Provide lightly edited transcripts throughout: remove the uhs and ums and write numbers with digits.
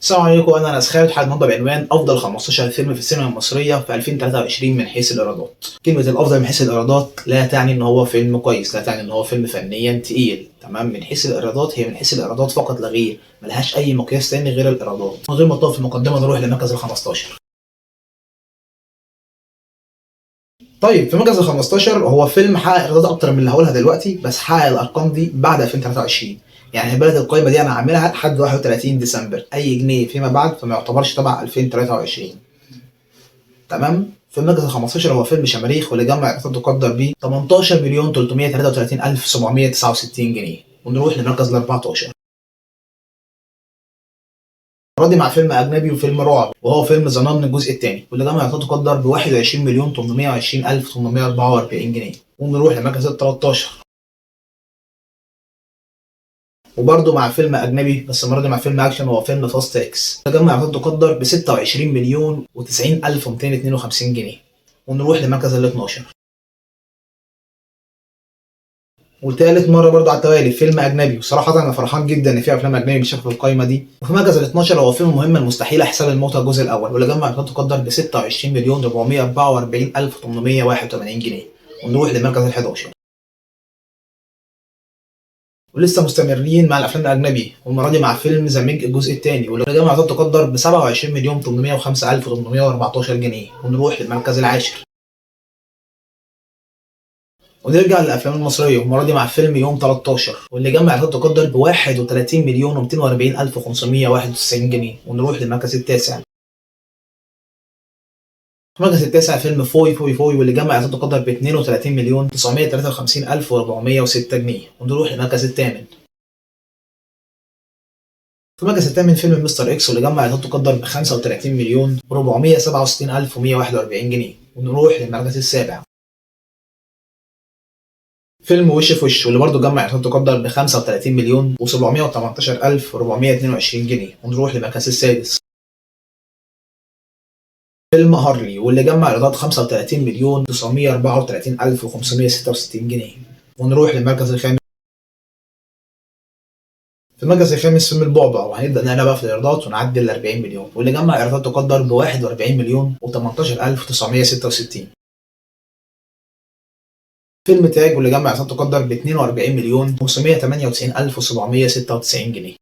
السلام عليكم، انا انس خالد. حلقه النهارده بعنوان افضل 15 فيلم في السينما المصريه في 2023 من حيث الايرادات. كلمه الافضل من حيث الايرادات لا تعني ان هو فيلم كويس، لا تعني ان هو فيلم فنيا تقيل. تمام، من حيث الايرادات هي من حيث الايرادات فقط لا غير، ملهاش اي مقياس تاني غير الايرادات. من غير ما نطول في المقدمه نروح لمركز ال 15. طيب، في مركز ال 15 هو فيلم حقق ايرادات اكتر من اللي هقولها دلوقتي، بس حقق الارقام دي بعد 2023. يعني بلد القائمه دي انا عاملها لحد 31 ديسمبر، اي جنيه فيما بعد فما يعتبرش تبع 2023. تمام. في المركز ال 15 هو فيلم شماريخ، واللي جمع ايرادات تقدر ب 18 مليون 333 الف 769 جنيه. ونروح للمركز ال 14. راضي مع فيلم اجنبي وفيلم رعب، وهو فيلم ذا نان الجزء الثاني، واللي جمع ايرادات تقدر ب 21 مليون 820 الف 844 جنيه. ونروح للمركز ال 13. وبرضه مع فيلم اجنبي، بس المره دي مع فيلم اكشن، وهو فيلم فاست اكس، اللي جمع ايرادات تقدر ب 26 مليون و90 الف 252 جنيه. ونروح لمركز ال 12. وتالت مرة برضه على التوالي فيلم أجنبي، وصراحة أنا فرحان جدا إن في أفلام أجنبي بالشكل في القايمة دي. وفي مركز ال 12 هو فيلم المهمة المستحيلة حساب الموتى الجزء الأول، واللي جمع إيرادات تقدر ب 26 مليون 444 ألف 881 جنيه. ونروح لمركز ال 11. ولسه مستمرين مع الأفلام الأجنبي، والمرة دي مع فيلم ذا ميج الجزء الثاني، واللي جمع إيرادات تقدر ب 27 مليون 805 ألف 814 جنيه. ونروح للمركز العاشر. ونرجع للافلام المصريه، والمره دي مع فيلم يوم 13، واللي جمع ايرادات تقدر ب 31 مليون و240 الف 591 جنيه. ونروح للمركز التاسع. في المركز التاسع فيلم فوي فوي فوي، واللي جمع ايرادات تقدر ب 32 مليون 953 الف 406 جنيه. ونروح للمركز الثامن. في المركز الثامن فيلم مستر اكس، واللي جمع ايرادات تقدر ب 35 مليون 467 الف 141 جنيه. ونروح للمركز السابع. فيلم وش في وش، واللي برضه جمع ايرادات تقدر ب 35 مليون و718 الف 422 جنيه. ونروح للمركز السادس. فيلم هارلي، واللي جمع ايرادات 35 مليون 934 الف 566 جنيه. ونروح للمركز الخامس. في المركز الخامس فيلم البعبع، وهنبدا نعلى بقى في الايرادات ونعدي ال 40 مليون، واللي جمع ايرادات تقدر ب 41 مليون و18 الف 966. فيلم تاج، واللي جمع ايرادات تقدر ب 42 مليون 598 الف 796 جنيه.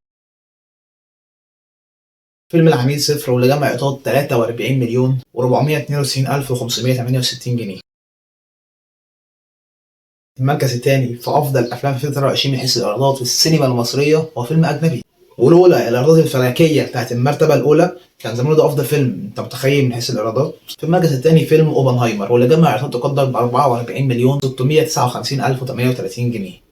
فيلم العميل صفر، واللي جمع ايرادات 43 مليون و492 الف 568 جنيه. المركز الثاني في افضل افلام 2023 من حيث الايرادات في السينما المصريه هو فيلم اجنبي، ولولا الايرادات الفلكيه بتاعت المرتبه الاولى كان زمانه ده افضل فيلم. انت متخيل من حيث الايرادات؟ في المركز الثاني فيلم اوبنهايمر، واللي جمع ايرادات تقدر ب 44 مليون 659 الف 38 جنيه.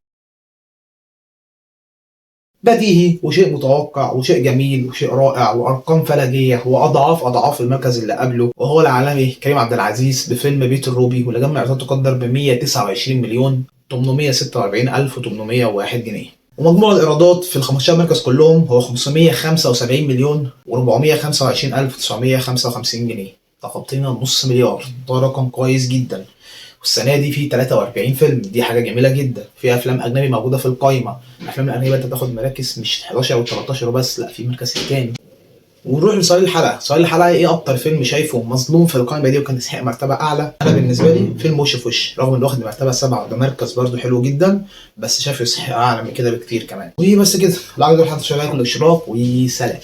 بديهي وشيء متوقع وشيء جميل وشيء رائع وارقام فلكيه واضعاف اضعاف المركز اللي قبله، وهو العالمي كريم عبد العزيز بفيلم بيت الروبي، واللي جمع ايرادات تقدر ب 129 مليون 846 الف 801 جنيه. ومجموع الايرادات في ال 15 مركز كلهم هو 575 مليون و425 الف 955 جنيه. تخطينا نص مليار، ده رقم كويس جدا. والسنه دي في 43 فيلم، دي حاجه جميله جدا. في افلام اجنبي موجوده في القايمه. الافلام الاجنبيه انت بتاخد مراكز مش 11 او 13 وبس، لا، في المركز الثاني. ونروح لسؤال الحلقه. سؤال الحلقه ايه اكتر فيلم شايفه مظلوم في القائمه دي وكان يستحق مرتبه اعلى؟ انا بالنسبه لي فيلم وش في وش، رغم انه واخد مرتبه 7 وده مركز برده حلو جدا، بس شايفه يستحق اعلى من كده بكتير كمان. وبس كده، لا عايز حد شغال الاشراف، وسلام.